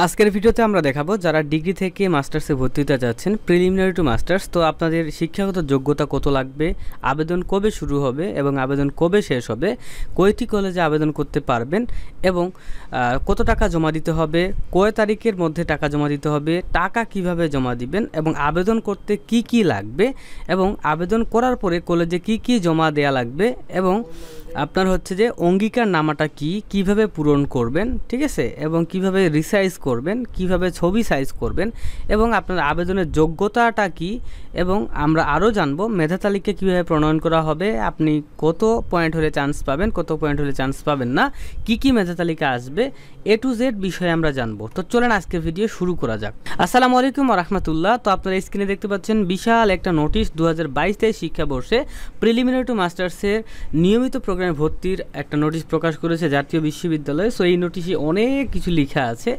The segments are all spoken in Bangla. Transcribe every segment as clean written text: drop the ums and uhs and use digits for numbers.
আজকের ভিডিওতে আমরা দেখাবো যারা ডিগ্রি থেকে মাস্টার্সে ভর্তি হতে যাচ্ছেন প্রিলিমিনারি টু মাস্টার্স। তো আপনাদের শিক্ষাগত যোগ্যতা কত লাগবে, আবেদন কবে শুরু হবে এবং আবেদন কবে শেষ হবে, কয়টি কলেজে আবেদন করতে পারবেন এবং কত টাকা জমা দিতে হবে, কয় তারিখের মধ্যে টাকা জমা দিতে হবে, টাকা কিভাবে জমা দিবেন এবং আবেদন করতে কি কি লাগবে এবং আবেদন করার পরে কলেজে কি কি জমা দেয়া লাগবে এবং আপনার হচ্ছে যে অঙ্গীকারনামাটা কিভাবে পূরণ করবেন, ঠিক আছে, এবং কিভাবে রিসাইজ করবেন, কিভাবে ছবি সাইজ করবেন এবং আপনার আবেদনের যোগ্যতাটা কি এবং আমরা আরও জানবো মেধা তালিকা কীভাবে প্রণয়ন করা হবে, আপনি কত পয়েন্ট হলে চান্স পাবেন, কত পয়েন্ট হলে চান্স পাবেন না, কি মেধা তালিকা আসবে, A to Z বিষয়ে আমরা জানবো। তো চলেন আজকে ভিডিও শুরু করা যাক। আসসালামু আলাইকুম ওয়া রাহমাতুল্লাহ। তো আপনারা স্ক্রিনে দেখতে পাচ্ছেন বিশাল একটা নোটিশ 2022-23 শিক্ষাবর্ষে প্রিলিমিনারি টু মাস্টার্সের নিয়মিত প্রোগ্রামে ভর্তির একটা নোটিশ প্রকাশ করেছে জাতীয় বিশ্ববিদ্যালয়। সো এই নোটিশে অনেক কিছু লেখা আছে,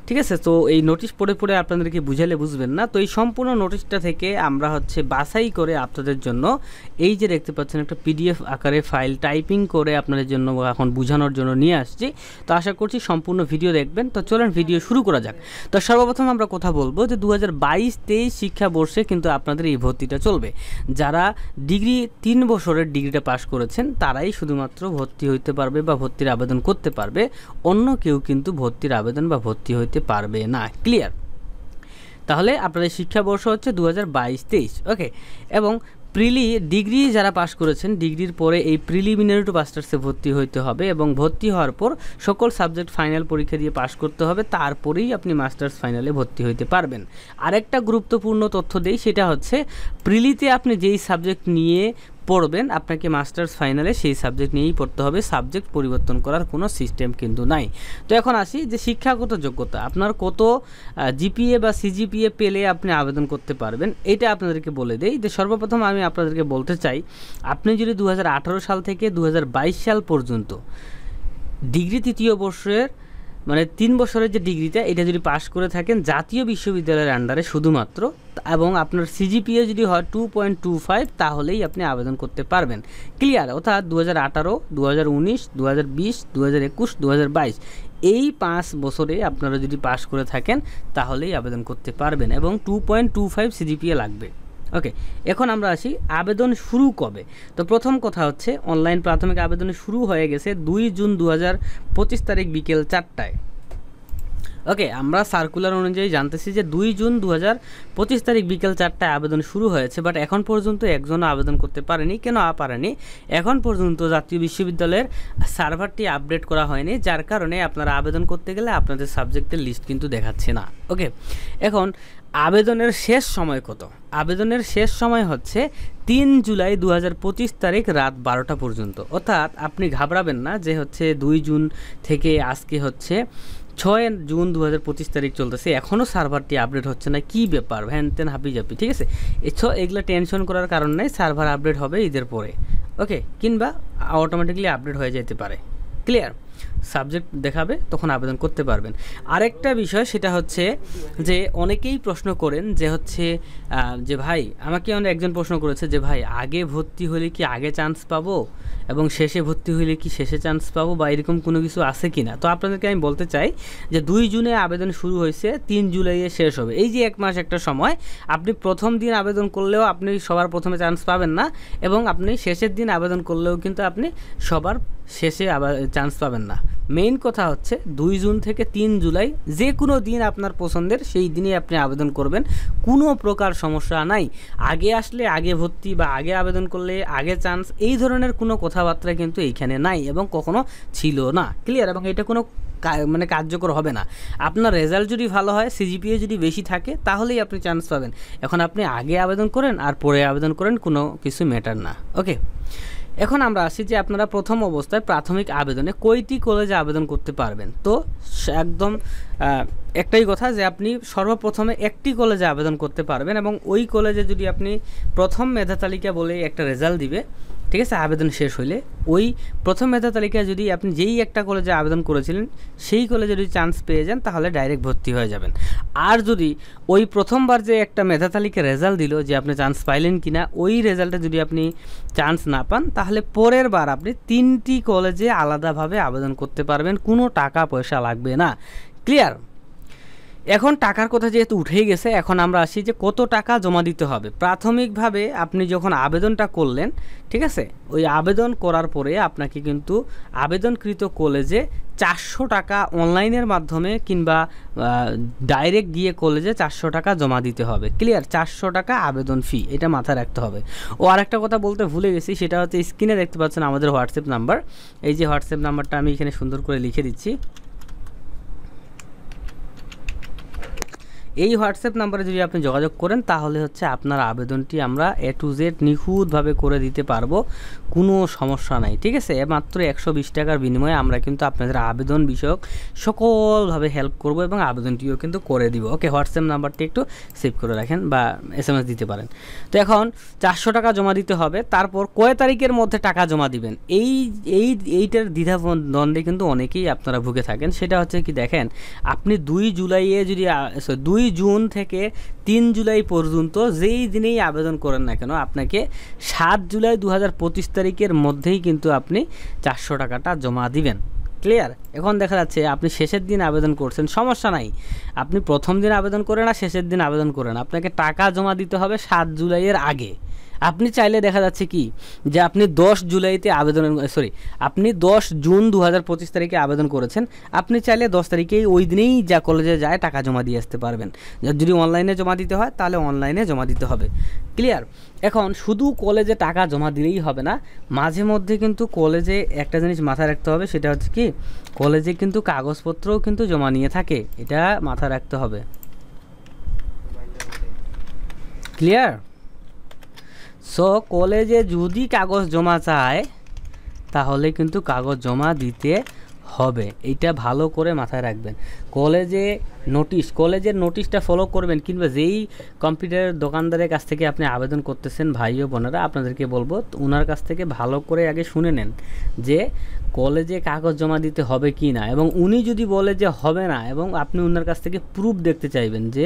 ঠিক আছে। তো এই নোটিশ পড়ে আপনাদেরকে বুঝালে বুঝবেন না। তো এই সম্পূর্ণ নোটিশটা থেকে আমরা হচ্ছে বাছাই করে আপনাদের জন্য এই যে দেখতে পাচ্ছেন একটা PDF আকারে ফাইল টাইপিং করে আপনাদের জন্য এখন বোঝানোর জন্য নিয়ে আসছি। তো আশা করছি সম্পূর্ণ ভিডিও দেখবেন। তো চলেন ভিডিও শুরু করা যাক। তো সর্বপ্রথম আমরা কথা বলবো যে 2022-23 শিক্ষাবর্ষে কিন্তু আপনাদের এই ভর্তিটা চলবে। যারা ডিগ্রি 3 বছরের ডিগ্রিটা পাস করেছেন তারাই শুধুমাত্র ভর্তি হইতে পারবে বা ভর্তির আবেদন করতে পারবে, অন্য কেউ কিন্তু ভর্তির আবেদন বা ভর্তি হইতে পারবে না। ক্লিয়ার? তাহলে আপনাদের শিক্ষাবর্ষ হচ্ছে 2022-23, ওকে। এবং ডিগ্রি যারা পাস করেছেন ডিগ্রির পরে এই প্রিলিমিনারি টু মাস্টার্সে ভর্তি হইতে হবে এবং ভর্তি হওয়ার পর সকল সাবজেক্ট ফাইনাল পরীক্ষা দিয়ে পাস করতে হবে, তারপরেই আপনি মাস্টার্স ফাইনালে ভর্তি হইতে পারবেন। আরেকটা গুরুত্বপূর্ণ তথ্য দেই, সেটা হচ্ছে প্রিলিতে আপনি যেই সাবজেক্ট নিয়ে পড়বেন আপনাকে মাস্টার্স ফাইনালে সেই সাবজেক্ট নিয়েই পড়তে হবে, সাবজেক্ট পরিবর্তন করার কোনো সিস্টেম কিন্তু নাই। তো এখন আসি যে শিক্ষাগত যোগ্যতা, আপনার কত GPA বা CGPA পেলে আপনি আবেদন করতে পারবেন এটা আপনাদেরকে বলে দেই। যে সর্বপ্রথম আমি আপনাদেরকে বলতে চাই, আপনি যদি 2018 সাল থেকে 2022 সাল পর্যন্ত ডিগ্রি 3য় বর্ষের মানে 3 বছরের যে ডিগ্রিটা এটা যদি পাস করে থাকেন জাতীয় বিশ্ববিদ্যালয়ের আন্ডারে শুধুমাত্র, এবং আপনার CGPA যদি হয় 2.25 তাহলেই আপনি আবেদন করতে পারবেন। ক্লিয়ার? অর্থাৎ 2018, 2019, 2020, 2021, 2022 এই 5 বছরে আপনারা যদি পাস করে থাকেন তাহলেই আবেদন করতে পারবেন এবং 2.25 CGPA লাগবে। ওকে, এখন আমরা আসি আবেদন শুরু কবে। তো প্রথম কথা হচ্ছে অনলাইন প্রাথমিক আবেদন শুরু হয়ে গেছে 2 জুন 2025 তারিখ বিকেল 4টায়। ওকে, আমরা সার্কুলার অনুযায়ী জানতেছি যে 2 জুন 2025 তারিখ বিকেল 4টায় আবেদন শুরু হয়েছে, বাট এখন পর্যন্ত একজনও আবেদন করতে পারেনি। কেন পারেনি? এখন পর্যন্ত জাতীয় বিশ্ববিদ্যালয়ের সার্ভারটি আপডেট করা হয়নি, যার কারণে আপনারা আবেদন করতে গেলে আপনাদের সাবজেক্টের লিস্ট কিন্তু দেখাচ্ছে না। ওকে, এখন আবেদনের শেষ সময় কত? আবেদনের শেষ সময় হচ্ছে 3 জুলাই 2025 তারিখ রাত 12টা পর্যন্ত। অর্থাৎ আপনি ঘাবড়াবেন না যে হচ্ছে 2 জুন থেকে আজকে হচ্ছে 6 জুন 2025 তারিখ চলতেছে, এখনও সার্ভারটি আপডেট হচ্ছে না, কি ব্যাপার, ভ্যান তেন হাপি, ঠিক আছে। এগুলো টেনশন করার কারণ নেই, সার্ভার আপডেট হবে ঈদের পরে, ওকে, কিংবা অটোমেটিকলি আপডেট হয়ে যেতে পারে। ক্লিয়ার? সাবজেক্ট দেখাবে তখন আবেদন করতে পারবেন। আরেকটা বিষয় সেটা হচ্ছে যে অনেকেই প্রশ্ন করেন যে হচ্ছে যে ভাই, আমাকে একজন প্রশ্ন করেছে যে ভাই আগে ভর্তি হলে কি আগে চান্স পাবো এবং শেষে ভর্তি হলে কি শেষে চান্স পাবো বা এরকম কোনো কিছু আছে কি না। তো আপনাদেরকে আমি বলতে চাই যে 2 জুনে আবেদন শুরু হয়েছে, 3 জুলাইয়ে শেষ হবে, এই যে 1 মাস একটা সময়, আপনি প্রথম দিন আবেদন করলেও আপনি সবার প্রথমে চান্স পাবেন না এবং আপনি শেষের দিন আবেদন করলেও কিন্তু আপনি সবার শেষে আবার চান্স পাবেন না। মেইন কথা হচ্ছে 2 জুন থেকে 3 জুলাই যে কোনো দিন আপনার পছন্দের সেই দিনই আপনি আবেদন করবেন, কোনো প্রকার সমস্যা নাই। আগে আসলে আগে ভর্তি বা আগে আবেদন করলে আগে চান্স, এই ধরনের কোনো কথাবার্তা কিন্তু এইখানে নাই এবং কখনো ছিল না। ক্লিয়ার? এবং এটা কোনো কার্যকর হবে না। আপনার রেজাল্ট যদি ভালো হয়, CGPA যদি বেশি থাকে তাহলেই আপনি চান্স পাবেন। এখন আপনি আগে আবেদন করেন আর পরে আবেদন করেন, কোনো কিছু ম্যাটার না। ওকে, এখন আমরা আসি যে আপনারা প্রথম অবস্থায় প্রাথমিক আবেদনে কয়টি কলেজে আবেদন করতে পারবেন। তো একদম একটাই কথা যে আপনি সর্বপ্রথমে একটি কলেজে আবেদন করতে পারবেন এবং ওই কলেজে যদি আপনি প্রথম মেধা তালিকা বলে একটা রেজাল্ট দিবে, ঠিক আছে, আবেদন শেষ হইলে ওই প্রথম মেধা তালিকায় যদি আপনি যেই একটা কলেজে আবেদন করেছিলেন সেই কলেজে যদি চান্স পেয়ে যান তাহলে ডাইরেক্ট ভর্তি হয়ে যাবেন। আর যদি ওই প্রথমবার যে একটা মেধা তালিকা রেজাল্ট দিল যে আপনি চান্স পাইলেন কিনা, ওই রেজাল্টে যদি আপনি চান্স না পান তাহলে পরের বার আপনি 3টি কলেজে আলাদাভাবে আবেদন করতে পারবেন, কোনো টাকা পয়সা লাগবে না। ক্লিয়ার? এখন টাকার কথা যেহেতু উঠেই গেছে, এখন আমরা আসি যে কত টাকা জমা দিতে হবে। প্রাথমিকভাবে আপনি যখন আবেদনটা করলেন, ঠিক আছে, ওই আবেদন করার পরে আপনাকে কিন্তু আবেদনকৃত কলেজে 400 টাকা অনলাইনের মাধ্যমে কিংবা ডাইরেক্ট গিয়ে কলেজে 400 টাকা জমা দিতে হবে। ক্লিয়ার? 400 টাকা আবেদন ফি, এটা মাথায় রাখতে হবে। ও আরেকটা কথা বলতে ভুলে গেছি, সেটা হচ্ছে স্ক্রিনে দেখতে পাচ্ছেন আমাদের হোয়াটসঅ্যাপ নাম্বার। এই যে হোয়াটসঅ্যাপ নাম্বারটা আমি এখানে সুন্দর করে লিখে দিচ্ছি। এই হোয়াটসঅ্যাপ নাম্বারে যদি আপনি যোগাযোগ করেন তাহলে হচ্ছে আপনার আবেদনটি আমরা A to Z নিখুঁতভাবে করে দিতে পারবো, কোনো সমস্যা নাই। ঠিক আছে? মাত্র 120 টাকার বিনিময়ে আমরা কিন্তু আপনাদের আবেদন বিষয়ক সকলভাবে হেল্প করব এবং আবেদনটিও কিন্তু করে দিব। ওকে, হোয়াটসঅ্যাপ নাম্বারটি একটু সেভ করে রাখেন বা SMS দিতে পারেন। তো এখন 400 টাকা জমা দিতে হবে। তারপর কয় তারিখের মধ্যে টাকা জমা দিবেন, এইটার দ্বিধাদ্বন্দ্বে কিন্তু অনেকেই আপনারা ভুগে থাকেন। সেটা হচ্ছে কি, দেখেন, আপনি 2 জুলাইয়ে যদি 2 জুন থেকে 3 জুলাই পর্যন্ত যেই দিনেই আবেদন করেন না কেন, আপনাকে 7 জুলাই 2025 তারিখের মধ্যেই কিন্তু আপনি 400 টাকাটা জমা দিবেন। ক্লিয়ার? এখন দেখা যাচ্ছে আপনি শেষের দিন আবেদন করছেন, সমস্যা নাই, আপনি প্রথম দিন আবেদন করেন না শেষের দিন আবেদন করেন, আপনাকে টাকা জমা দিতে হবে 7 জুলাইয়ের আগে। আপনি চাইলে দেখা যাচ্ছে কি যে আপনি 10 জুলাইতে আপনি 10 জুন 2025 তারিখে আবেদন করেছেন, আপনি চাইলে 10 তারিখেই ওই দিনেই যা কলেজে যায় টাকা জমা দিয়ে আসতে পারবেন। যদি অনলাইনে জমা দিতে হয় তাহলে অনলাইনে জমা দিতে হবে। ক্লিয়ার? এখন শুধু কলেজে টাকা জমা দিলেই হবে না, মাঝে মধ্যে কিন্তু কলেজে একটা জিনিস মাথায় রাখতে হবে, সেটা হচ্ছে কি, কলেজে কিন্তু কাগজপত্রও কিন্তু জমা নিয়ে থাকে, এটা মাথায় রাখতে হবে। ক্লিয়ার? সো কলেজে যদি কাগজ জমা চায় তাহলে কিন্তু কাগজ জমা দিতে হবে, এইটা ভালো করে মাথায় রাখবেন। কলেজের নোটিশটা ফলো করবেন, কিংবা যেই কম্পিউটার দোকানদারের কাছ থেকে আপনি আবেদন করতেছেন ভাই ও বোনেরা, আপনাদেরকে বলবো ওনার কাছ থেকে ভালো করে আগে শুনে নেন যে কলেজে কাগজ জমা দিতে হবে কি না, এবং উনি যদি বলে যে হবে না, এবং আপনি ওনার কাছ থেকে প্রুফ দেখতে চাইবেন যে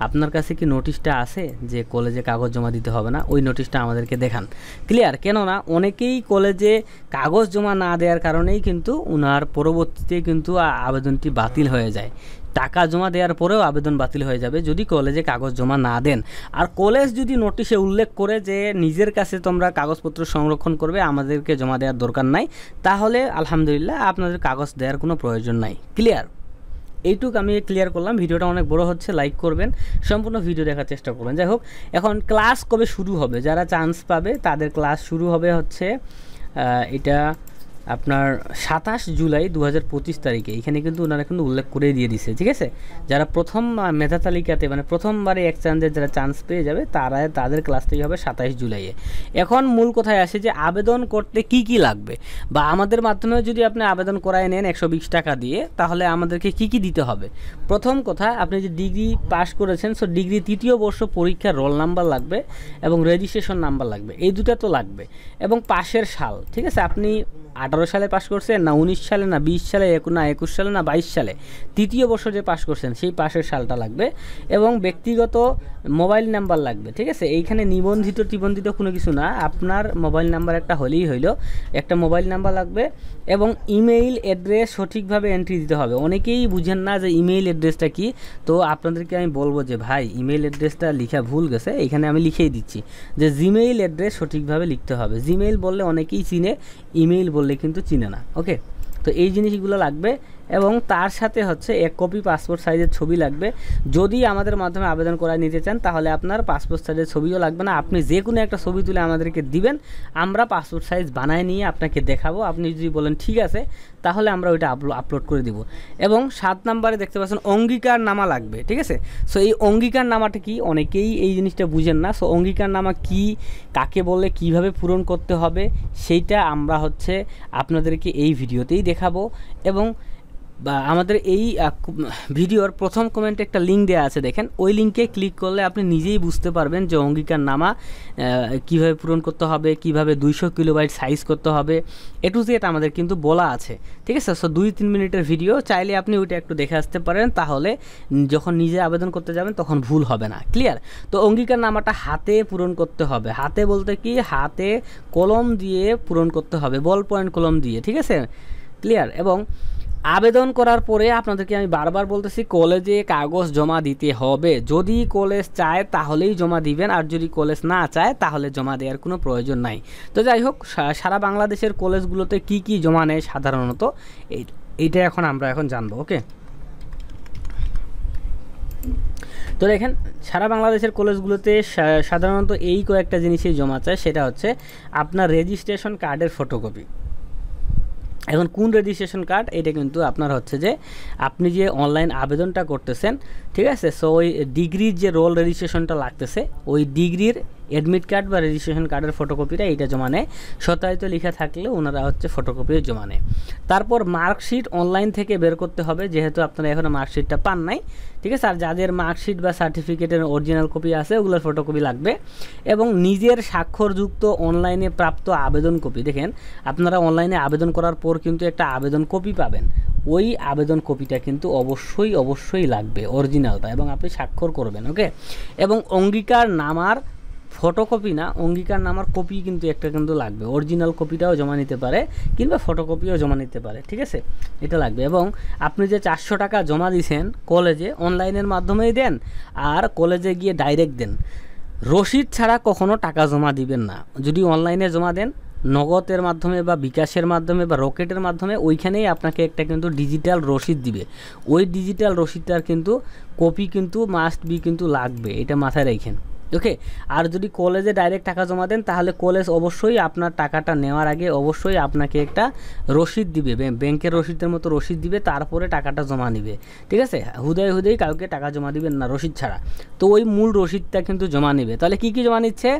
আপনার কাছে কি নোটিশটা আছে যে কলেজে কাগজ জমা দিতে হবে না, ওই নোটিশটা আমাদেরকে দেখান। ক্লিয়ার? কেননা অনেকেই কলেজে কাগজ জমা না দেওয়ার কারণেই কিন্তু ওনার পরবর্তীতে কিন্তু আবেদনটি বাতিল হয়ে যায়। টাকা জমা দেওয়ার পরেও আবেদন বাতিল হয়ে যাবে যদি কলেজে কাগজ জমা না দেন। আর কলেজ যদি নোটিশে উল্লেখ করে যে নিজের কাছে তোমরা কাগজপত্র সংরক্ষণ করবে, আমাদেরকে জমা দেওয়ার দরকার নাই, তাহলে আলহামদুলিল্লাহ আপনাদের কাগজ দেওয়ার কোনো প্রয়োজন নাই। ক্লিয়ার? এইটুক আমি ক্লিয়ার করলাম। ভিডিওটা অনেক বড় হচ্ছে, লাইক করবেন, সম্পূর্ণ ভিডিও দেখার চেষ্টা করবেন। যাই হোক, এখন ক্লাস কবে শুরু হবে, যারা চান্স পাবে তাদের ক্লাস শুরু হবে হচ্ছে এটা আপনার 27 জুলাই 2025 তারিখে। এখানে কিন্তু ওনারা কিন্তু উল্লেখ করে দিয়ে দিছে। ঠিক আছে? যারা প্রথম মেধা তালিকাতে মানে প্রথমবারে এক চান্সের যারা চান্স পেয়ে যাবে তাদের ক্লাসটাই হবে 27 জুলাইয়ে। এখন মূল কথায় আসে যে আবেদন করতে কি কি লাগবে, বা আমাদের মাধ্যমে যদি আপনি আবেদন করায় নেন 120 টাকা দিয়ে, তাহলে আমাদেরকে কি কি দিতে হবে। প্রথম কথা, আপনি যে ডিগ্রি পাস করেছেন, সো ডিগ্রি 3য় বর্ষ পরীক্ষার রোল নাম্বার লাগবে এবং রেজিস্ট্রেশন নাম্বার লাগবে, এই দুটো তো লাগবে, এবং পাশের সাল। ঠিক আছে? আপনি 18 সালে পাস করছেন না 19 সালে না 20 সালে না 21 সালে না 22 সালে, 3য় বর্ষ যে পাস করছেন সেই পাশের সালটা লাগবে, এবং ব্যক্তিগত মোবাইল নাম্বার লাগবে। ঠিক আছে? এইখানে নিবন্ধিত কোনো কিছু না, আপনার মোবাইল নাম্বার একটা হলেই হইল, একটা মোবাইল নাম্বার লাগবে, এবং ইমেইল অ্যাড্রেস সঠিকভাবে এন্ট্রি দিতে হবে। অনেকেই বুঝেন না যে ইমেইল অ্যাড্রেসটা কি, তো আপনাদেরকে আমি বলবো যে ভাই ইমেইল অ্যাড্রেসটা লেখা ভুল গেছে, এখানে আমি লিখেই দিচ্ছি যে জিমেইল অ্যাড্রেস সঠিকভাবে লিখতে হবে। জিমেইল বললে অনেকেই চিনে, ইমেইল বললে কিন্তু চিনে না। ওকে, তো এই জিনিসগুলো লাগবে, এবং তার সাথে হচ্ছে 1 কপি পাসপোর্ট সাইজের ছবি লাগবে। যদি আমাদের মাধ্যমে আবেদন করায় নিতে চান তাহলে আপনার পাসপোর্ট সাইজের ছবিও লাগবে না, আপনি যে কোনো একটা ছবি তুলে আমাদেরকে দিবেন, আমরা পাসপোর্ট সাইজ বানায় নিয়ে আপনাকে দেখাবো। আপনি যদি বলেন ঠিক আছে, তাহলে আমরা ওইটা আপলোড করে দিব। এবং 7 নম্বরে দেখতে পাচ্ছেন অঙ্গীকারনামা লাগবে। ঠিক আছে? সো এই অঙ্গীকারনামাটা কি, অনেকেই এই জিনিসটা বুঝেন না। সো অঙ্গীকারনামা কি, কাকে বলে, কিভাবে পূরণ করতে হবে, সেইটা আমরা হচ্ছে আপনাদেরকে এই ভিডিওতেই দেখাবো। এবং আমাদের এই ভিডিওর প্রথম কমেন্টে একটা লিঙ্ক দেওয়া আছে, দেখেন, ওই লিঙ্কে ক্লিক করলে আপনি নিজেই বুঝতে পারবেন যে অঙ্গীকারনামা কীভাবে পূরণ করতে হবে, কিভাবে 200 কিলোবাইট সাইজ করতে হবে, A to Z আমাদের কিন্তু বলা আছে। ঠিক আছে? সো 2-3 মিনিটের ভিডিও, চাইলে আপনি ওইটা একটু দেখে আসতে পারেন, তাহলে যখন নিজে আবেদন করতে যাবেন তখন ভুল হবে না। ক্লিয়ার? তো অঙ্গীকারনামাটা হাতে পূরণ করতে হবে। হাতে বলতে কি, হাতে কলম দিয়ে পূরণ করতে হবে, বল পয়েন্ট কলম দিয়ে। ঠিক আছে? ক্লিয়ার? এবং আবেদন করার পরে আপনাদেরকে আমি বারবার বলতেছি কলেজে কাগজ জমা দিতে হবে। যদি কলেজ চায় তাহলেই জমা দিবেন, আর যদি কলেজ না চায় তাহলে জমা দেওয়ার কোনো প্রয়োজন নাই। তো যাই হোক, সারা বাংলাদেশের কলেজগুলোতে কি কি জমা নেয় সাধারণত এইটা আমরা এখন জানবো। ওকে, তো দেখেন সারা বাংলাদেশের কলেজগুলোতে সাধারণত এই কয়েকটা জিনিসই জমা চায়, সেটা হচ্ছে আপনার রেজিস্ট্রেশন কার্ডের ফটোকপি। এখন কোন রেজিস্ট্রেশন কার্ড, এটা কিন্তু আপনার হচ্ছে যে আপনি যে অনলাইন আবেদনটা করতেছেন, ঠিক আছে, সো ওই ডিগ্রির যে রোল রেজিস্ট্রেশনটা লাগতেছে ওই ডিগ্রির অ্যাডমিট কার্ড বা রেজিস্ট্রেশন কার্ডের ফটোকপিটা এইটা জমা নেয়। সত্যায়িত লেখা থাকলে ওনারা হচ্ছে ফটোকপিও জমা নেয়। তারপর মার্কশিট অনলাইন থেকে বের করতে হবে, যেহেতু আপনারা এখনও মার্কশিটটা পান নাই, ঠিক আছে। আর যাদের মার্কশিট বা সার্টিফিকেটের অরিজিনাল কপি আছে ওগুলোর ফটোকপি লাগবে, এবং নিজের স্বাক্ষরযুক্ত অনলাইনে প্রাপ্ত আবেদন কপি। দেখেন আপনারা অনলাইনে আবেদন করার পর কিন্তু একটা আবেদন কপি পাবেন, ওই আবেদন কপিটা কিন্তু অবশ্যই লাগবে অরিজিনালটা, এবং আপনি স্বাক্ষর করবেন। ওকে, এবং অঙ্গীকার নামার ফটোকপি না, অঙ্গীকার নামার কপি কিন্তু একটা কিন্তু লাগবে, অরিজিনাল কপিটাও জমা নিতে পারে কিংবা ফটোকপিও জমা নিতে পারে, ঠিক আছে, এটা লাগবে। এবং আপনি যে 400 টাকা জমা দিয়েছেন কলেজে, অনলাইনের মাধ্যমেই দেন আর কলেজে গিয়ে ডাইরেক্ট দেন, রসিদ ছাড়া কখনো টাকা জমা দিবেন না। যদি অনলাইনে জমা দেন নগদের মাধ্যমে বা বিকাশের মাধ্যমে বা রকেটের মাধ্যমে, ওইখানেই আপনাকে একটা কিন্তু ডিজিটাল রসিদ দিবে, ওই ডিজিটাল রসিদটার কিন্তু কপি কিন্তু মাস্ট বি কিন্তু লাগবে, এটা মাথায় রাখেন। ওকে, আর যদি কলেজে ডাইরেক্ট টাকা জমা দেন তাহলে কলেজ অবশ্যই আপনার টাকাটা নেওয়ার আগে অবশ্যই আপনাকে একটা রসিদ দিবে, ব্যাংকের রসিদের মতো রসিদ দিবে, তারপরে টাকাটা জমা নিবে, ঠিক আছে। হুদাই কাউকে টাকা জমা দিবেন না রসিদ ছাড়া। তো ওই মূল রসিদটা কিন্তু জমা নিবে। তাহলে কি কি জমা নিচ্ছে,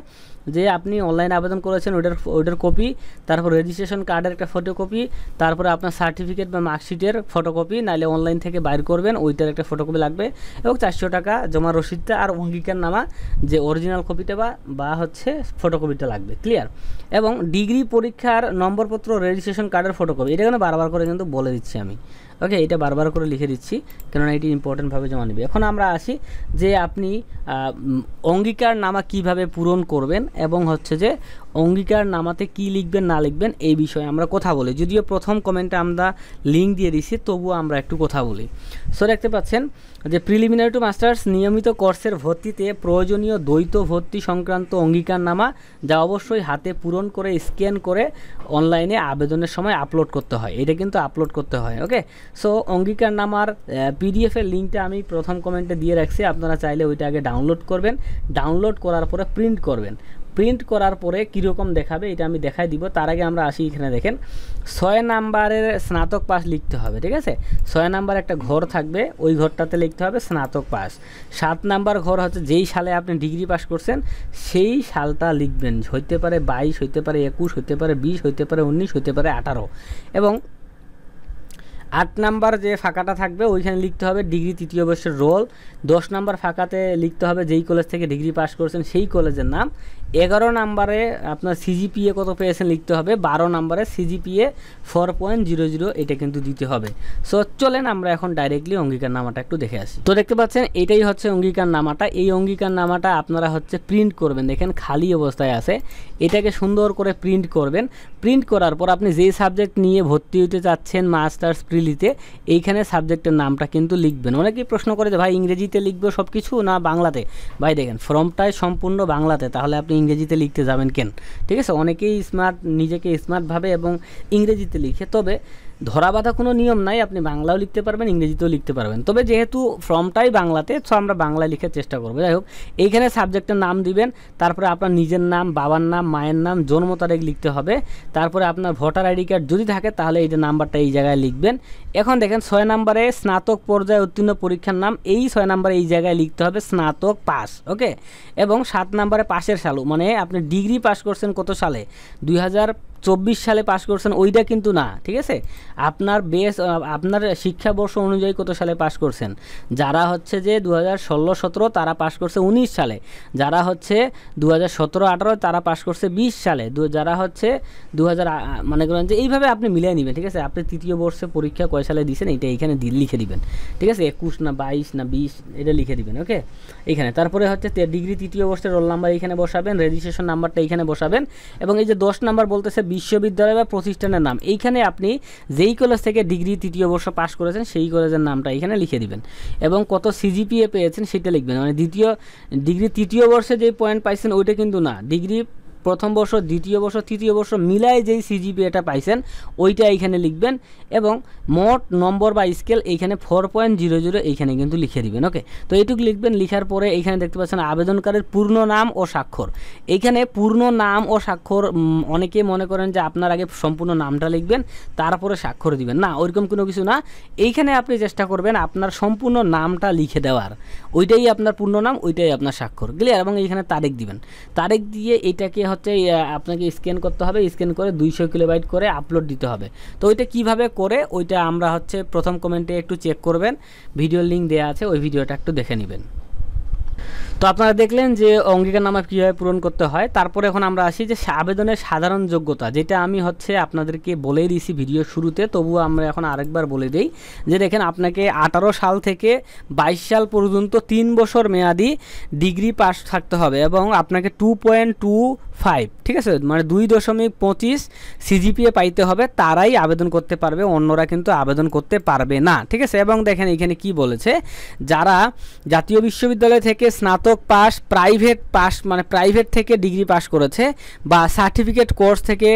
যে আপনি অনলাইন আবেদন করেছেন ওইটার কপি, তারপর রেজিস্ট্রেশন কার্ডের একটা ফটোকপি, তারপরে আপনার সার্টিফিকেট বা মার্কশিটের ফটোকপি, নাহলে অনলাইন থেকে বাইর করবেন ওইটার একটা ফটোকপি লাগবে, এবং 400 টাকা জমা রসিদটা আর অঙ্গীকার নামা যে অরিজিনাল কপিটা বা হচ্ছে ফটোকপিটা লাগবে। ক্লিয়ার? এবং ডিগ্রি পরীক্ষার নম্বরপত্র, রেজিস্ট্রেশন কার্ডের ফটোকপি, এটা কিন্তু বারবার করে কিন্তু বলে দিচ্ছি আমি। ওকে, এটা বারবার করে লিখে দিচ্ছি কেননা এটি ইম্পর্টেন্টভাবে জমা নেবে। এখন আমরা আসি যে আপনি অঙ্গীকার নামা কিভাবে পূরণ করবেন এবং হচ্ছে যে অঙ্গীকার নামাতে কি লিখবেন না লিখবেন এই বিষয়ে আমরা কথা বলি। যদিও প্রথম কমেন্টে আমরা লিঙ্ক দিয়ে দিছি, তবুও আমরা একটু কথা বলি। সো দেখতে পাচ্ছেন যে প্রিলিমিনারি টু মাস্টার্স নিয়মিত কোর্সের ভর্তিতে প্রয়োজনীয় দ্বৈত ভর্তি সংক্রান্ত অঙ্গীকার নামা, যা অবশ্যই হাতে পূরণ করে স্ক্যান করে অনলাইনে আবেদনের সময় আপলোড করতে হয়, এটা কিন্তু আপলোড করতে হয়। ওকে, সো অঙ্গীকার নামার পিডিএফের লিঙ্কটা আমি প্রথম কমেন্টে দিয়ে রাখছি, আপনারা চাইলে ওইটা আগে ডাউনলোড করবেন, ডাউনলোড করার পরে প্রিন্ট করবেন। প্রিন্ট করার পরে কীরকম দেখাবে এটা আমি দেখাই দিব। তার আগে আমরা আসি, এখানে দেখেন 6 নাম্বারের স্নাতক পাস লিখতে হবে, ঠিক আছে। 6 নাম্বার একটা ঘর থাকবে, ওই ঘরটাতে লিখতে হবে স্নাতক পাস। 7 নাম্বার ঘর হচ্ছে যেই সালে আপনি ডিগ্রি পাস করছেন সেই সালটা লিখবেন, হইতে পারে 22, হইতে পারে 21, হইতে পারে 20, হইতে পারে 19, হইতে পারে 18। এবং 8 নাম্বার যে ফাঁকাটা থাকবে ওইখানে লিখতে হবে ডিগ্রি তৃতীয় বর্ষের রোল। 10 নাম্বার ফাঁকাতে লিখতে হবে যেই কলেজ থেকে ডিগ্রি পাস করছেন সেই কলেজের নাম। 11 নাম্বারে আপনার সিজিপিএ কত পেয়েছেন লিখতে হবে। 12 নাম্বারে সিজিপিএ 4.00 এটা কিন্তু দিতে হবে। সো চলেন আমরা এখন ডাইরেক্টলি অঙ্গীকার নামাটা একটু দেখে আসি। তো দেখতে পাচ্ছেন এটাই হচ্ছে অঙ্গীকার নামাটা। এই অঙ্গীকার নামাটা আপনারা হচ্ছে প্রিন্ট করবেন, দেখেন খালি অবস্থায় আছে, এটাকে সুন্দর করে প্রিন্ট করবেন। প্রিন্ট করার পর আপনি যেই সাবজেক্ট নিয়ে ভর্তি হতে চাচ্ছেন মাস্টার্স প্রিলিতে, এইখানে সাবজেক্টের নামটা কিন্তু লিখবেন। অনেকেই প্রশ্ন করে যে ভাই ইংরেজিতে লিখবো সব কিছু না বাংলাতে? ভাই দেখেন ফর্মটাই সম্পূর্ণ বাংলাতে, তাহলে আপনি ইংরেজিতে লিখতে যাবেন কেন? ঠিক আছে, অনেকেই নিজেকে স্মার্ট ভাবে এবং ইংরেজিতে লিখে, তবে ধরা বাঁধা কোনো নিয়ম নাই, আপনি বাংলাও লিখতে পারবেন ইংরেজিতেও লিখতে পারবেন, তবে যেহেতু ফর্মটাই বাংলাতে সো আমরা বাংলায় লিখার চেষ্টা করবো। যাই হোক, এইখানে সাবজেক্টের নাম দিবেন, তারপরে আপনার নিজের নাম, বাবার নাম, মায়ের নাম, জন্ম তারিখ লিখতে হবে, তারপরে আপনার ভোটার আইডি কার্ড যদি থাকে তাহলে এই যে নাম্বারটা এই জায়গায় লিখবেন। এখন দেখেন 6 নাম্বারে স্নাতক পর্যায়ে উত্তীর্ণ পরীক্ষার নাম, এই 6 নাম্বারে এই জায়গায় লিখতে হবে স্নাতক পাস। ওকে, এবং 7 নাম্বারে পাশের সাল, মানে আপনি ডিগ্রি পাস করছেন কত সালে, 2024 সালে পাস করছেন ওইটা কিন্তু না, ঠিক আছে, আপনার শিক্ষাবর্ষ অনুযায়ী কত সালে পাস করছেন। যারা হচ্ছে যে 2016-17 তারা পাস করছে 19 সালে, যারা হচ্ছে 2017-18 তারা পাস করছে 20 সালে, যারা হচ্ছে 2000 মানে করেন যে এইভাবে আপনি মিলিয়ে নেবেন। ঠিক আছে, আপনি তৃতীয় বর্ষে পরীক্ষা কয় সালে দিয়েছেন এটা এইখানে লিখে দিবেন। ঠিক আছে, 21 না 22 না 20 এটা লিখে দিবেন। ওকে, এইখানে তারপরে হচ্ছে ডিগ্রি তৃতীয় বর্ষের রোল নাম্বার এইখানে বসাবেন, রেজিস্ট্রেশন নাম্বারটা এইখানে বসাবেন, এবং এই যে 10 নাম্বার বলতেছে বিশ্ববিদ্যালয় বা প্রতিষ্ঠানের নাম, এইখানে আপনি যেই কলেজ থেকে ডিগ্রি তৃতীয় বর্ষ পাশ করেছেন সেই কলেজের নামটা এখানে লিখে দিবেন এবং কত সিজিপিএ পেয়েছেন সেটা লিখবেন। মানে ডিগ্রি তৃতীয় বর্ষে যেই পয়েন্ট পাইছেন ওইটা কিন্তু না, ডিগ্রি প্রথম বর্ষ, দ্বিতীয় বর্ষ, তৃতীয় বর্ষ মিলায় যেই সিজিপিএটা পাইছেন ওইটা এইখানে লিখবেন এবং মোট নম্বর বা স্কেল এইখানে 4.00 এইখানে কিন্তু লিখে দিবেন। ওকে, তো এইটুকু লিখবেন। লিখার পরে এইখানে দেখতে পাচ্ছেন আবেদনকারীর পূর্ণ নাম ও স্বাক্ষর। এইখানে পূর্ণ নাম ও স্বাক্ষর অনেকেই মনে করেন যে আপনার আগে সম্পূর্ণ নামটা লিখবেন তারপরে স্বাক্ষর দিবেন, না ওইরকম কোনো কিছু না। এইখানে আপনি চেষ্টা করবেন আপনার সম্পূর্ণ নামটা লিখে দেওয়ার, ওইটাই আপনার পূর্ণ নাম, ওইটাই আপনার স্বাক্ষর। ক্লিয়ার? এবং এইখানে তারিখ দিবেন। তারিখ দিয়ে এইটাকে হচ্ছে আপনাকে স্ক্যান করতে হবে, স্ক্যান করে 200 কিলোবাইট করে আপলোড দিতে হবে। তো ওইটা কিভাবে করে ওইটা আমরা হচ্ছে প্রথম কমেন্টে একটু চেক করবেন, ভিডিওর লিঙ্ক দেওয়া আছে, ওই ভিডিওটা একটু দেখে নেবেন। তো আপনারা দেখলেন যে অঙ্গীকারনামা কীভাবে পূরণ করতে হয়। তারপরে এখন আমরা আসি যে আবেদনের সাধারণ যোগ্যতা, যেটা আমি হচ্ছে আপনাদেরকে বলেই দিয়েছি ভিডিওর শুরুতে, তবুও আমরা এখন আরেকবার বলে দিই যে দেখেন আপনাকে 18 সাল থেকে 22 সাল পর্যন্ত 3 বছর মেয়াদি ডিগ্রি পাস থাকতে হবে এবং আপনাকে 2.25, ঠিক আছে, মানে 2.25 সিজিপিএ পাইতে হবে, তারাই আবেদন করতে পারবে, অন্যরা কিন্তু আবেদন করতে পারবে না। ঠিক আছে? এবং দেখেন এখানে কি বলেছে, যারা জাতীয় বিশ্ববিদ্যালয় থেকে স্নাতক পাস, মানে প্রাইভেট থেকে ডিগ্রি পাস করেছে বা সার্টিফিকেট কোর্স থেকে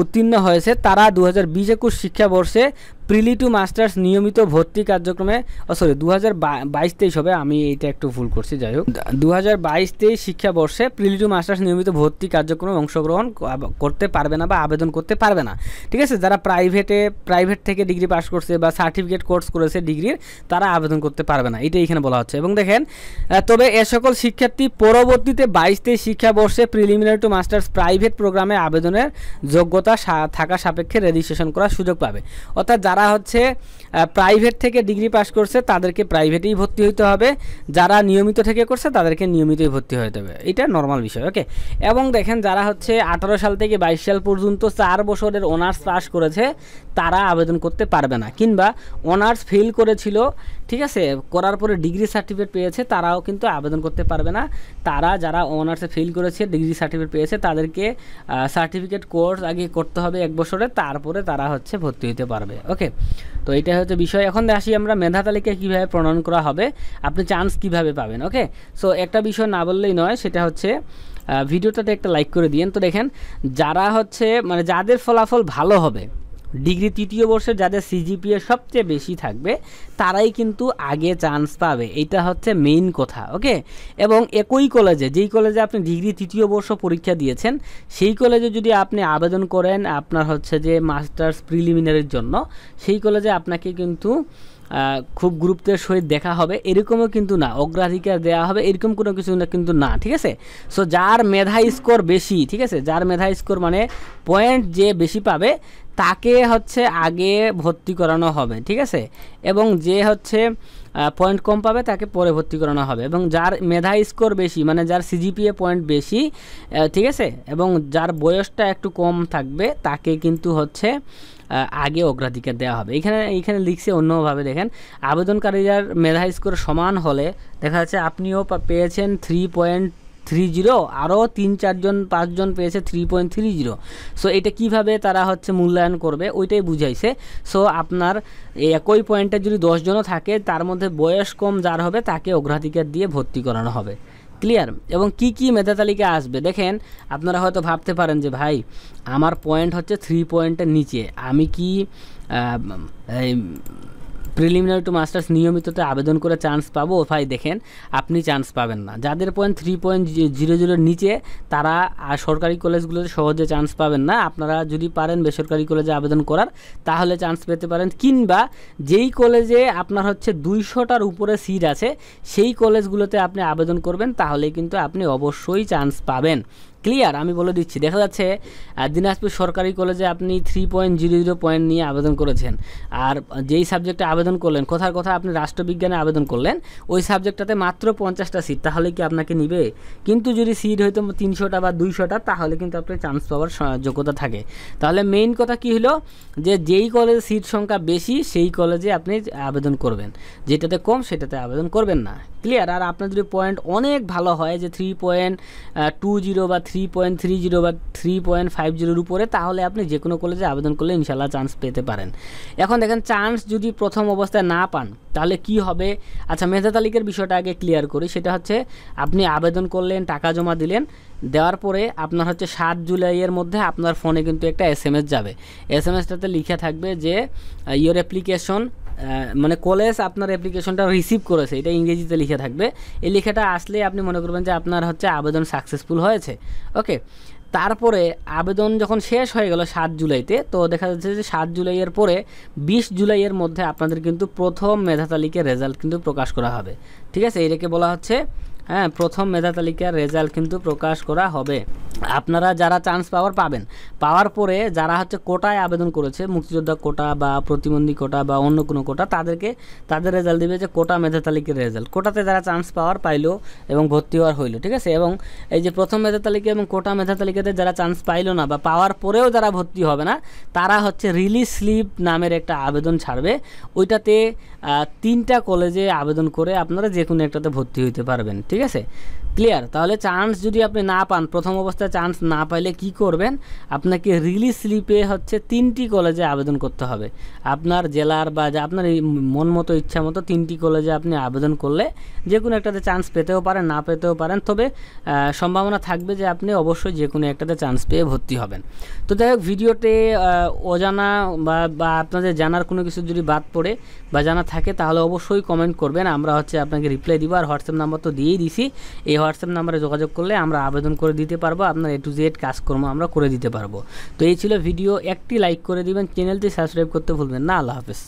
উত্তীর্ণ হয়েছে, তারা 2020-21 শিক্ষাবর্ষে প্রিলি টু মাস্টার্স নিয়মিত ভর্তি কার্যক্রমে 2022-23 হবে, আমি এইটা একটু ভুল করছি, যাই হোক 2022-23 শিক্ষাবর্ষে প্রিলি টু মাস্টার্স নিয়মিত ভর্তি কার্যক্রমে অংশগ্রহণ করতে পারবে না বা আবেদন করতে পারবে না। ঠিক আছে? যারা প্রাইভেট থেকে ডিগ্রি পাস করছে বা সার্টিফিকেট কোর্স করেছে ডিগ্রির, তারা আবেদন করতে পারবে না, এটা এখানে বলা হচ্ছে। এবং দেখেন তবে এ সকল শিক্ষার্থী পরবর্তীতে 22-23 শিক্ষাবর্ষে প্রিলিমিনারি টু মাস্টার্স প্রাইভেট প্রোগ্রামে আবেদনের যোগ্যতা থাকা সাপেক্ষে রেজিস্ট্রেশন করার সুযোগ পাবে। অর্থাৎ যারা হচ্ছে প্রাইভেট থেকে ডিগ্রি পাস করছে তাদেরকে প্রাইভেটেই ভর্তি হতে হবে, যারা নিয়মিত থেকে করছে তাদেরকে নিয়মিতই ভর্তি হতে হবে, এটা নর্মাল বিষয়। ওকে, এবং দেখেন যারা হচ্ছে 18 সাল থেকে 22 সাল পর্যন্ত 4 বছরের অনার্স পাস করেছে তারা আবেদন করতে পারবে না, কিংবা অনার্স ফেল করেছিল, ঠিক আছে, করার পরে ডিগ্রি সার্টিফিকেট পেয়েছে, তারাও কিন্তু আবেদন করতে পারবে না। যারা অনার্সে ফেল করেছে ডিগ্রি সার্টিফিকেট পেয়েছে তাদেরকে সার্টিফিকেট কোর্স আগে করতে হবে 1 বছরের, তারপরে তারা হচ্ছে ভর্তি হতে পারবে। ওকে, তো এটা হচ্ছে বিষয়। এখন আসি আমরা মেধা তালিকা কীভাবে প্রণয়ন করা হবে, আপনি চান্স কিভাবে পাবেন। ওকে, সো একটা বিষয় না বললেই নয়, সেটা হচ্ছে ভিডিওটাতে একটা লাইক করে দিয়েন। তো দেখেন যারা হচ্ছে মানে যাদের ফলাফল ভালো হবে, ডিগ্রি তৃতীয় বর্ষে যাদের সিজিপিএ সবচেয়ে বেশি থাকবে তারাই কিন্তু আগে চান্স পাবে, এটা হচ্ছে মেইন কথা। ওকে, এবং একই কলেজে, যেই কলেজে আপনি ডিগ্রি তৃতীয় বর্ষ পরীক্ষা দিয়েছেন সেই কলেজে যদি আপনি আবেদন করেন আপনার হচ্ছে যে মাস্টার্স প্রিলিমিনারির জন্য, সেই কলেজে আপনাকে কিন্তু খুব গুরুত্বের সহিত দেখা হবে এরকমও কিন্তু না, অগ্রাধিকার দেওয়া হবে এরকম কোনো কিছু কিন্তু না। ঠিক আছে? সো যার মেধা স্কোর বেশি, ঠিক আছে, যার মেধা স্কোর মানে পয়েন্ট যে বেশি পাবে তাকে হচ্ছে আগে ভর্তি করানো হবে। ঠিক আছে? এবং যে হচ্ছে পয়েন্ট কম পাবে তাকে পরে ভর্তি করানো হবে, এবং যার মেধা স্কোর বেশি মানে যার সিজিপিএ পয়েন্ট বেশি, ঠিক আছে, এবং যার বয়সটা একটু কম থাকবে তাকে কিন্তু হচ্ছে আগে অগ্রাধিকার দেওয়া হবে। এইখানে লিখছে অন্যভাবে, দেখেন আবেদনকারীর মেধা স্কোর সমান হলে দেখা যাচ্ছে আপনিও পেয়েছেন 3.30, আরও 3-4-5জন পেয়েছে 3.30। সো এটা কিভাবে তারা হচ্ছে মূল্যায়ন করবে ওইটাই বুঝাইছে। সো আপনার একই পয়েন্টে যদি 10 জনও থাকে তার মধ্যে বয়স কম যার হবে তাকে অগ্রাধিকার দিয়ে ভর্তি করানো হবে। ক্লিয়ার? এবং কি কি মেধা তালিকা আসবে দেখেন, আপনারা হয়তো ভাবতে পারেন যে ভাই আমার পয়েন্ট হচ্ছে 3 পয়েন্টের নিচে, আমি কি প্রিলিমিনারি টু মাস্টার্স নিয়মিততে আবেদন করে চান্স পাবো? ভাই দেখেন আপনি চান্স পাবেন না। যাদের পয়েন্ট 3.00 নিচে তারা সরকারি কলেজগুলোতে সহজে চান্স পাবেন না। আপনারা যদি পারেন বেসরকারি কলেজে আবেদন করার তাহলে চান্স পেতে পারেন, কিংবা যেই কলেজে আপনার হচ্ছে 200টার উপরে সিট আছে সেই কলেজগুলোতে আপনি আবেদন করবেন, তাহলে কিন্তু আপনি অবশ্যই চান্স পাবেন। ক্লিয়ার? আমি বলে দিচ্ছি, দেখা যাচ্ছে দিনাজপুর সরকারি কলেজে আপনি 3.00 পয়েন্ট নিয়ে আবেদন করেছেন, আর যেই সাবজেক্টে আবেদন করলেন, কথার কথা আপনি রাষ্ট্রবিজ্ঞানে আবেদন করলেন, ওই সাবজেক্টটাতে মাত্র 50টা সিট, তাহলে কি আপনাকে নিবে? কিন্তু যদি সিট হয়তো 300টা বা 200টা তাহলে কিন্তু আপনার চান্স পাওয়ার যোগ্যতা থাকে। তাহলে মেইন কথা কি হলো, যে যেই কলেজে সিট সংখ্যা বেশি সেই কলেজে আপনি আবেদন করবেন, যেটাতে কম সেটাতে আবেদন করবেন না। ক্লিয়ার? আর আপনার যদি পয়েন্ট অনেক ভালো হয় যে 3.20 বা 3.30 বা 3.50 উপরে, তাহলে আপনি যে কোনো কলেজে আবেদন করলে ইনশাল্লাহ চান্স পেতে পারেন। এখন দেখেন চান্স যদি প্রথম অবস্থায় না পান তাহলে কি হবে। আচ্ছা, মেধা তালিকার বিষয়টা আগে ক্লিয়ার করি। সেটা হচ্ছে আপনি আবেদন করলেন, টাকা জমা দিলেন, দেওয়ার পরে আপনার হচ্ছে 7 জুলাইয়ের মধ্যে আপনার ফোনে কিন্তু একটা SMS যাবে। SMS-টাতে লিখে থাকবে যে ইয়োর অ্যাপ্লিকেশন, মানে কলেজ আপনার অ্যাপ্লিকেশনটা রিসিভ করেছে, এটা ইংরেজিতে লিখে থাকবে। এই লেখাটা আসলে আপনি মনে করবেন যে আপনার হচ্ছে আবেদন সাকসেসফুল হয়েছে। ওকে, তারপরে আবেদন যখন শেষ হয়ে গেল 7 জুলাইতে, তো দেখা যাচ্ছে যে 7 জুলাইয়ের পরে 20 জুলাইয়ের মধ্যে আপনাদের কিন্তু প্রথম মেধা তালিকার রেজাল্ট কিন্তু প্রকাশ করা হবে। ঠিক আছে, এটাকে বলা হচ্ছে প্রথম মেধা তালিকার রেজাল্ট কিন্তু প্রকাশ করা হবে। আপনারা যারা চান্স পাওয়ার পরে যারা হচ্ছে কোটায় আবেদন করেছে, মুক্তিযোদ্ধা কোটা বা প্রতিবন্ধী কোটা বা অন্য কোনো কোটা, তাদের রেজাল্ট দিবে যে কোটা মেধা তালিকার রেজাল্ট। কোটাতে যারা চান্স পাইলো এবং ভর্তি হওয়ার হইলো, ঠিক আছে। এবং এই যে প্রথম মেধা তালিকা এবং কোটা মেধা তালিকাতে যারা চান্স পাইলো না বা পাওয়ার পরেও যারা ভর্তি হবে না, তারা হচ্ছে রিলিজ স্লিপ নামের একটা আবেদন ছাড়বে। ওইটাতে 3টা কলেজে আবেদন করে আপনারা যে কোনো একটাতে ভর্তি হইতে পারবেন। ঠিক আছে, ক্লিয়ার। তাহলে চান্স যদি আপনি না পান, প্রথম অবস্থায় চান্স না পাইলে কি করবেন, আপনাকে রিলিজ স্লিপে হচ্ছে 3টি কলেজে আবেদন করতে হবে। আপনার জেলার বা আপনার মন মতো ইচ্ছা মতো 3টি কলেজে আপনি আবেদন করলে যে কোনো একটাতে চান্স পেতেও পারেন, না পেতেও পারেন, তবে সম্ভাবনা থাকবে যে আপনি অবশ্যই যে কোনো একটাতে চান্স পেয়ে ভর্তি হবেন। তো যাই হোক, ভিডিওতে অজানা বা আপনাদের জানার কোনো কিছু যদি বাদ পড়ে বা জানা থাকে তাহলে অবশ্যই কমেন্ট করবেন, আমরা হচ্ছে আপনাকে রিপ্লাই দিব। আর হোয়াটসঅ্যাপ নাম্বার তো দিয়েই দিছি, এই হোয়াটসঅ্যাপ নাম্বারে যোগাযোগ করলে আমরা আবেদন করে দিতে পারবো, আপনার A to Z কাজকর্ম আমরা করে দিতে পারবো। তো এই ছিল ভিডিও, একটি লাইক করে দিবেন, চ্যানেলটি সাবস্ক্রাইব করতে ভুলবেন না। আল্লাহ হাফেজ।